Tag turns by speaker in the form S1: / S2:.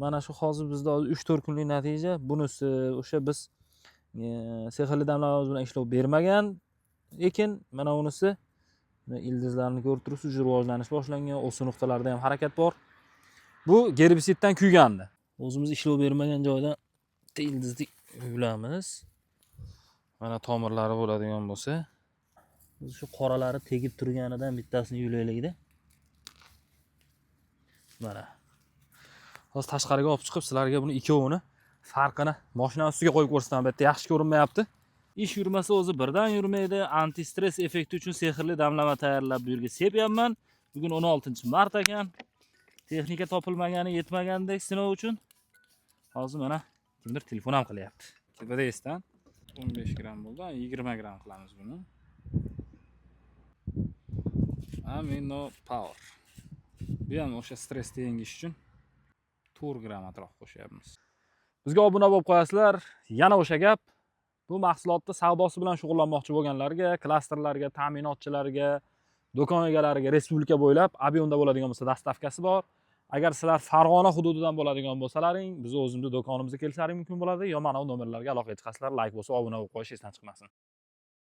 S1: Mana shu hozir bizda 3-4 kunlik natija. Bunisi o'sha biz sehrli damlamamiz bilan ishlov bermagan ekin, mana unisi ildizlarni ko'rib turibsiz, rivojlanish boshlangan, o'sish nuqtalarida ham harakat bor. Bu gerbisiddan kuygandi. O'zimiz ishlov bermagan joydan ildizni yulamiz. Mana tomirlari bo'ladigan bo'lsa, biz shu qoralari tegib turganidan bittasini yulaylik-da. Mana. Hozir tashqariga olib chiqib sizlarga buni ikkovini farqini mashina ustiga qo'yib ko'rsataman. Bu yerda yaxshi ko'rinmayapti. Ish yurmasa o'zi birdan yurmaydi. Anti-stress effekti uchun sehrli damlama tayyorlab bu yerga sepyapman. Bugun 16-mart ekan. Texnika topilmagani yetmagandek sinov uchun. Hozir mana kimdir telefon ham qilyapti. Tepada esdan 15 gram bo'ldi, 20 gram qilamiz buni. Amino Power. Bu ham o'sha stressni yengish uchun 4 gram atrof qo'shyapmiz. Bizga obuna bo'lib qo'yasizlar. Yana o'sha gap. Bu mahsulotni savdosi bilan shug'ullanmoqchi bo'lganlarga, klasterlarga, ta'minotchilarga, do'kon egalariga respublika bo'ylab Abionda bo'ladigan bo'lsa dastavkasi bor. Agar sizlar Farg'ona hududidan bo'ladigan bo'lsalaring, biz o'zimizni do'konimizga kelsalaring mumkin bo'ladi. Yo mana bu nomerlarga aloqa chiqasizlar, like bo'lsa obuna bo'lib qo'yish esdan chiqmasin.